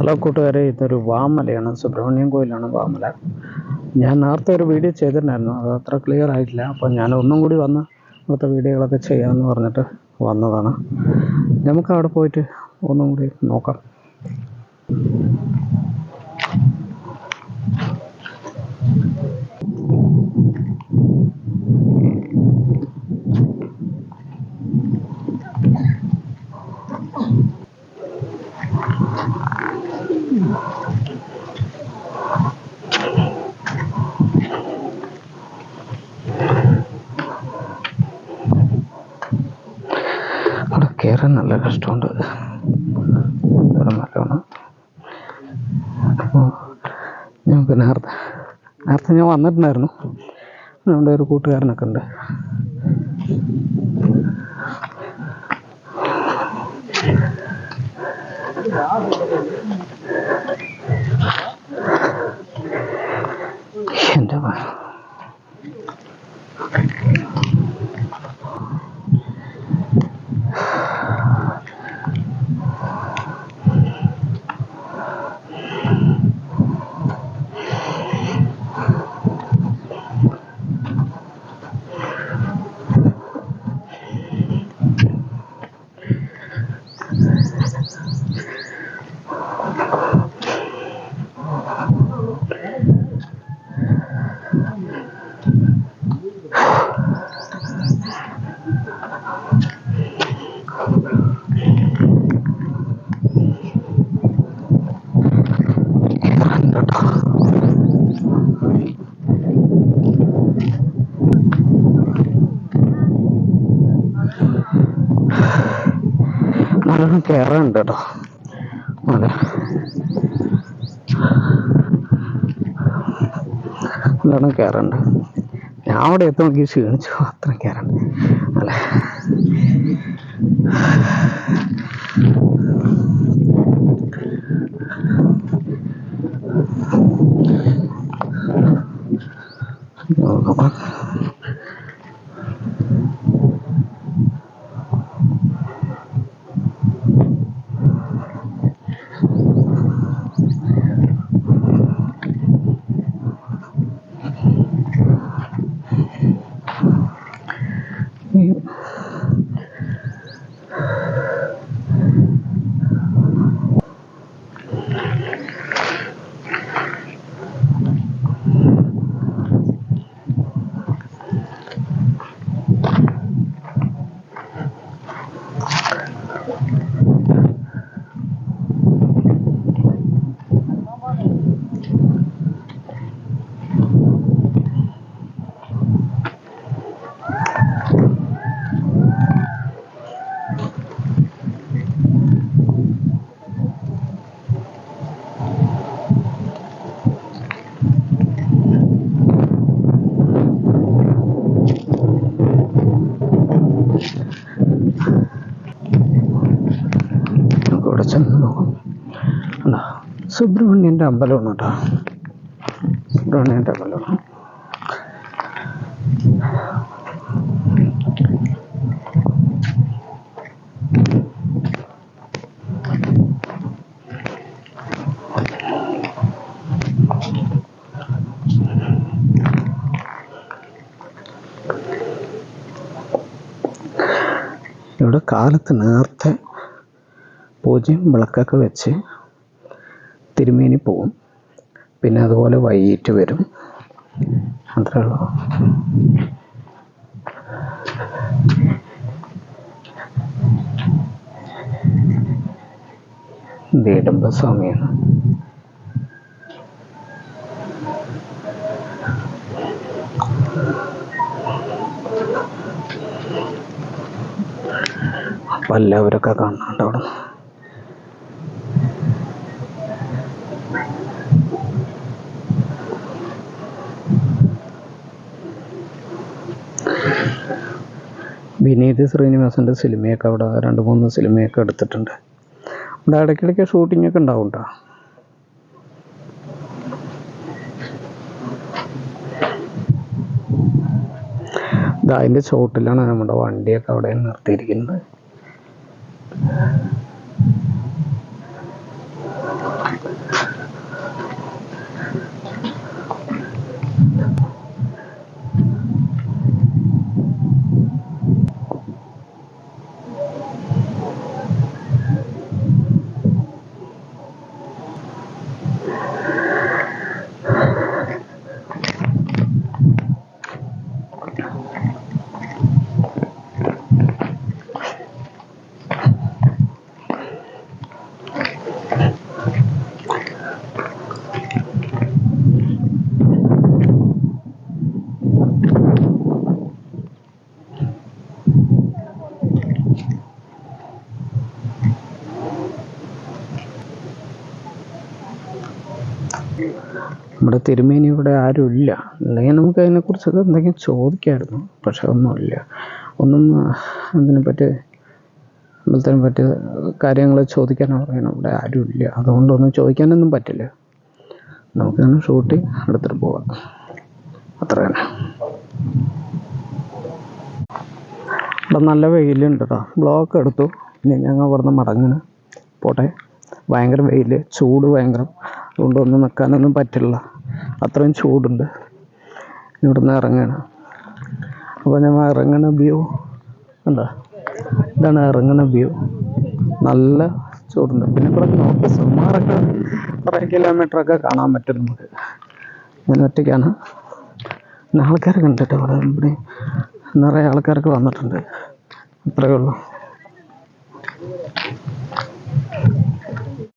Hello കൂട്ടുകാരെ, ഇതൊരു വാമലയാണ്, സുബ്രഹ്മണ്യം കോയിലാണ് വാമല. ഞാൻ നേരത്തെ ഒരു വീഡിയോ ചെയ്തിട്ടുണ്ടായിരുന്നു, അത് അത്ര ക്ലിയർ ആയിട്ടില്ല. അപ്പോൾ ഞാൻ ഒന്നും കൂടി വന്ന് അടുത്ത വീഡിയോകളൊക്കെ ചെയ്യാമെന്ന് പറഞ്ഞിട്ട് വന്നതാണ്. നമുക്ക് അവിടെ പോയിട്ട് ഒന്നും കൂടി നോക്കാം. അവിടെ കയറാൻ നല്ല കഷ്ടമുണ്ട്. നല്ലോണം ഞങ്ങൾക്ക് നേരത്തെ ഞാൻ വന്നിട്ടുണ്ടായിരുന്നു. നമ്മുടെ ഒരു കൂട്ടുകാരനൊക്കെ ഉണ്ട്. എൻ്റെ നല്ലോണം കയറാനുണ്ട് കേട്ടോ. അതെ, നല്ലോണം കയറുന്നുണ്ട്. ഞാൻ അവിടെ എത്തി നോക്കി ക്ഷീണിച്ചു, അത്ര കയറുണ്ട് അല്ലേ. ഇവിടെ ചെന്ന് നോക്കും. സുബ്രഹ്മണ്യൻ്റെ അമ്പലമാണ് കേട്ടോ. സുബ്രഹ്മണ്യൻ്റെ അമ്പലമാണ്. ഇവിടെ കാലത്ത് നേരത്തെ പൂജയും വിളക്കൊക്കെ വെച്ച് തിരുമേനി പോവും. പിന്നെ അതുപോലെ വൈകിട്ട് വരും. അത്രേ ഉള്ളൂ. ദേടമ്പസ്വാമിയാണ്. അപ്പം എല്ലാവരൊക്കെ കാണുന്നുണ്ട് അവിടെ. വിനീത് ശ്രീനിവാസൻ്റെ സിനിമയൊക്കെ അവിടെ 2-3 സിനിമയൊക്കെ എടുത്തിട്ടുണ്ട്. ഇവിടെ ഇടയ്ക്കിടയ്ക്ക് ഷൂട്ടിങ്ങൊക്കെ ഉണ്ടാവും കേട്ടോ. അതിൻ്റെ ചോട്ടിലാണ് നമ്മുടെ വണ്ടിയൊക്കെ അവിടെ നിർത്തിയിരിക്കുന്നത്. നമ്മുടെ തിരുമേനി ഇവിടെ ആരുമില്ല, അല്ലെങ്കിൽ നമുക്ക് അതിനെക്കുറിച്ചൊക്കെ എന്തെങ്കിലും ചോദിക്കാമായിരുന്നു. പക്ഷെ ഒന്നുമില്ല, ഒന്നും അതിനെപ്പറ്റി അമ്പലത്തിനെ പറ്റി കാര്യങ്ങൾ ചോദിക്കാനോ പറയാനോ ഇവിടെ ആരുമില്ല. അതുകൊണ്ടൊന്നും ചോദിക്കാനൊന്നും പറ്റില്ല. നമുക്കങ്ങനെ ഷൂട്ട് എടുത്തിട്ട് പോവാം, അത്ര തന്നെ. ഇവിടെ നല്ല വെയിലുണ്ട് കേട്ടോ. ബ്ലോക്ക് എടുത്തു. ഇനി ഞങ്ങൾ ഇവിടുന്ന് മടങ്ങുന്നു, പോട്ടെ. ഭയങ്കര വെയിൽ, ചൂട് ഭയങ്കരം. അതുകൊണ്ട് ഒന്നും നിൽക്കാനൊന്നും പറ്റില്ല, അത്രയും ചൂടുണ്ട്. ഇവിടുന്ന് ഇറങ്ങുകയാണ്. അപ്പോൾ ഞങ്ങൾ ഇറങ്ങുന്ന വ്യൂ എന്താ, ഇതാണ് ഇറങ്ങുന്ന വ്യൂ. നല്ല ചൂടുണ്ട്. പിന്നെ ഇവിടെ നോക്കി സുമാറൊക്കെ കുറേ കിലോമീറ്ററൊക്കെ കാണാൻ പറ്റും നമുക്ക്. ഞാൻ ഒറ്റയ്ക്കാണ്. പിന്നെ ആൾക്കാരൊക്കെ ഉണ്ട് കേട്ടോ ഇവിടെ നിറയെ ആൾക്കാരൊക്കെ വന്നിട്ടുണ്ട്. അത്രയേ ഉള്ളൂ.